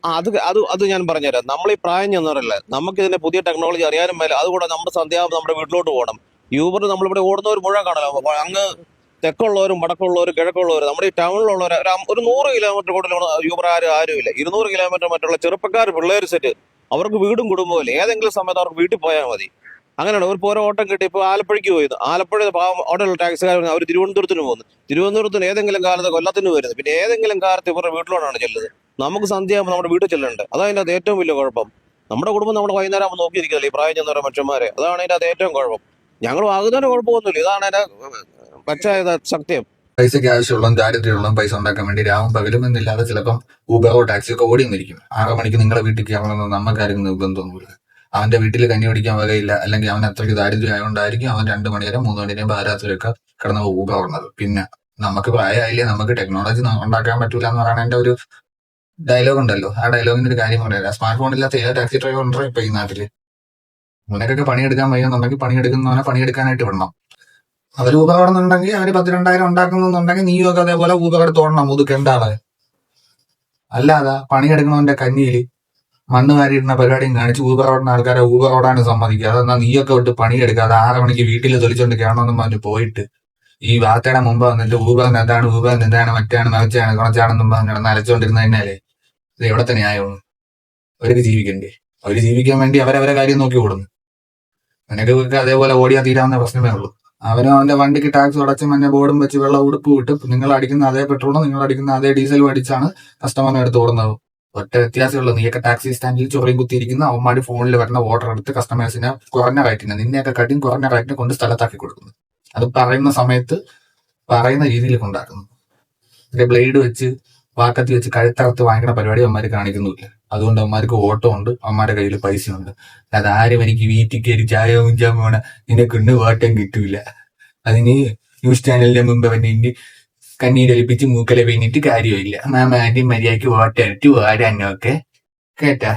അത് ഞാൻ പറഞ്ഞുതരാം. നമ്മൾ ഈ പ്രായം ചെന്നവരല്ലേ, നമുക്ക് ഇതിന്റെ പുതിയ ടെക്നോളജി അറിയാനും മേലെ. അതുകൂടെ നമ്മുടെ സന്ധ്യാവുമ്പോൾ നമ്മുടെ വീട്ടിലോട്ട് പോകണം. യൂബർ നമ്മളിവിടെ ഓടുന്നവർ മുഴുവൻ കാണല്ലോ. അങ്ങ് തെക്കുള്ളവരും വടക്കുള്ളവരും കിഴക്കുള്ളവരും നമ്മുടെ ഈ ടൗണിലുള്ളവർ ഒരു 100 കിലോമീറ്റർ കൂടുതൽ യൂബർ ആരുമില്ല. 200 കിലോമീറ്റർ മറ്റുള്ള ചെറുപ്പക്കാർ പിള്ളേർ സെറ്റ്, അവർക്ക് വീടും കുടുംബവും ഇല്ല. ഏതെങ്കിലും സമയത്ത് അവർക്ക് വീട്ടിൽ പോയാൽ മതി. അങ്ങനെയാണ് ഒരു ഓരോ ഓട്ടം കിട്ടി. ഇപ്പോൾ ആലപ്പുഴയ്ക്ക് പോയത്, ആലപ്പുഴ അവിടെയുള്ള ടാക്സിക്കാർ അവർ തിരുവനന്തപുരത്തിന് പോകുന്നു. തിരുവനന്തപുരത്തിന് ഏതെങ്കിലും കാലത്ത് കൊല്ലത്തിന് വരുന്നത്, പിന്നെ ഏതെങ്കിലും കാലത്ത് ഇവരുടെ വീട്ടിലോട്ടാണ് ചെല്ലുന്നത്. നമുക്ക് സന്ധ്യയാകുമ്പോൾ നമ്മുടെ വീട്ടിൽ ചെല്ലുന്നുണ്ട്. അതാണ് അതിൻ്റെ അത് ഏറ്റവും വലിയ കുഴപ്പം. നമ്മുടെ കുടുംബം നമ്മുടെ വൈകുന്നേരം ആകുമ്പോൾ നോക്കിയിരിക്കില്ല ഈ പ്രായം ചെന്നവരുടെ മനുഷ്യന്മാരെ. അതാണ് അതിൻ്റെ അത് ഏറ്റവും കുഴപ്പം. ഞങ്ങൾ ആകുന്നതിന് കുഴപ്പമൊന്നുമില്ല. ഇതാണ് അതിന്റെ പച്ച സത്യം. പൈസയ്ക്ക് ആവശ്യമുള്ളതും ദാരിദ്ര്യമുള്ളതും പൈസ ഉണ്ടാക്കാൻ വേണ്ടി രാവും പകലും എന്നില്ലാതെ ചിലപ്പം ഊബറോ ടാക്സിയോ ഒക്കെ ഓടി വന്നിരിക്കും. 6 മണിക്ക് നിങ്ങളെ വീട്ടിൽ കയറണമെന്ന് നമുക്കാർക്കും നിർബന്ധമൊന്നുമില്ല. അവന്റെ വീട്ടിൽ കഞ്ഞി പിടിക്കാൻ വകയില്ല, അല്ലെങ്കിൽ അവൻ അത്രയ്ക്ക് ദാരിദ്ര്യം ആയതുകൊണ്ടായിരിക്കും അവൻ 2 മണി വരെ 3 മണി വരെ പാരാത്രിയൊക്കെ കിടന്ന ഊബർ പറഞ്ഞത്. പിന്നെ നമുക്ക് പ്രായമായില്ലേ, നമുക്ക് ടെക്നോളജി ഉണ്ടാക്കാൻ പറ്റൂല എന്ന് പറയുന്ന എന്റെ ഒരു ഡയലോഗ് ഉണ്ടല്ലോ. ആ ഡയലോഗിന്റെ ഒരു കാര്യം പറയാം. സ്മാർട്ട് ഫോൺ ഇല്ലാത്ത ഏത് ടാക്സി ഡ്രൈവർ ഉണ്ടോ ഇപ്പൊ ഈ നാട്ടില്? അവനൊക്കെ പണിയെടുക്കാൻ വയ്യെന്നുണ്ടെങ്കിൽ പണിയെടുക്കുന്നവനെ പണിയെടുക്കാനായിട്ട് വിടണം. അവർ ഊബർ ആണെന്നുണ്ടെങ്കിൽ അവര് 10,000-20,000 ഉണ്ടാക്കുന്നുണ്ടെങ്കിൽ നീയൊക്കെ അതേപോലെ ഊബർ എടുത്ത് ഓടണം, മുതുക്കെന്താളെ. അല്ലാതെ പണിയെടുക്കണവന്റെ കഞ്ഞിയിൽ മണ്ണ് വാരിയിടുന്ന പരിപാടിയും കാണിച്ച് ഊബർ ഓടുന്ന ആൾക്കാരെ ഊബർ ഓടാൻ സമ്മതിക്കുക. അതെന്നാ നീയൊക്കെ വിട്ട് പണിയെടുക്കാതെ 6 മണിക്ക് വീട്ടിൽ തൊലിച്ചോണ്ട് കയറണമെന്നും പറഞ്ഞ് പോയിട്ട് ഈ വാർത്തയുടെ മുമ്പ് വന്നിട്ട് ഊബറിന് എന്താണ്, ഊബറിന് എന്താണ്, മറ്റാണ്, മറിച്ചാണ്, കുറച്ചാണെന്നും പറഞ്ഞ് അലച്ചോണ്ടിരുന്ന തന്നെയല്ലേ ഇത് എവിടത്തെ ന്യായമാണ്? അവർക്ക് ജീവിക്കണ്ടേ? അവര് ജീവിക്കാൻ വേണ്ടി അവരവരെ കാര്യം നോക്കി ഓടുന്നു. നിനക്ക് അതേപോലെ ഓടിയാൽ തീരാവുന്ന പ്രശ്നമേ ഉള്ളൂ. അവനും അവന്റെ വണ്ടിക്ക് ടാക്സ് അടച്ച് മഞ്ഞ ബോർഡും വെച്ച് വെള്ള ഉടുപ്പ് വിട്ട് നിങ്ങൾ അടിക്കുന്ന അതേ പെട്രോളും നിങ്ങൾ അടിക്കുന്ന അതേ ഡീസലും അടിച്ചാണ് കസ്റ്റമറിനെ എടുത്ത് ഓടുന്നത്. ഒറ്റ വ്യത്യാസമുള്ളൂ, നീയൊക്കെ ടാക്സി സ്റ്റാൻഡിൽ ചൊറിയും കുത്തിയിരിക്കുന്ന അവന്മാര് ഫോണിൽ വരുന്ന ഓർഡർ എടുത്ത് കസ്റ്റമേഴ്സിനെ കുറഞ്ഞ റേറ്റിന്, നിന്നെയൊക്കെ കട്ടിയും കുറഞ്ഞ റേറ്റിന് കൊണ്ട് സ്ഥലത്താക്കി കൊടുക്കുന്നു. അത് പറയുന്ന സമയത്ത് പറയുന്ന രീതിയിൽ കൊണ്ടാക്കുന്നു. ബ്ലേഡ് വെച്ച് വാക്കത്തി വെച്ച് കഴുത്തകത്ത് വാങ്ങിക്കുന്ന പരിപാടി അവന്മാർ കാണിക്കുന്നില്ല. അതുകൊണ്ട് അവന്മാർക്ക് ഓട്ടം ഉണ്ട്, അവന്മാരുടെ കയ്യിൽ പൈസ ഉണ്ട്. അത് ആരും എനിക്ക് വീട്ടിൽ കയറി ചായ കുഞ്ചാൻ പോണ നിനക്കൊന്ന് ഓട്ടം കിട്ടൂല. അതിന് ന്യൂസ് ചാനലിന്റെ മുമ്പ് പിന്നെ കണ്ണീരൊലിപ്പിച്ച് മൂക്കല പിന്നിട്ട് കാര്യമില്ല. മാം ആദ്യം മര്യാദയ്ക്ക് ഓട്ടം ഇട്ട് ഓടാനൊക്കെ കേട്ടാ.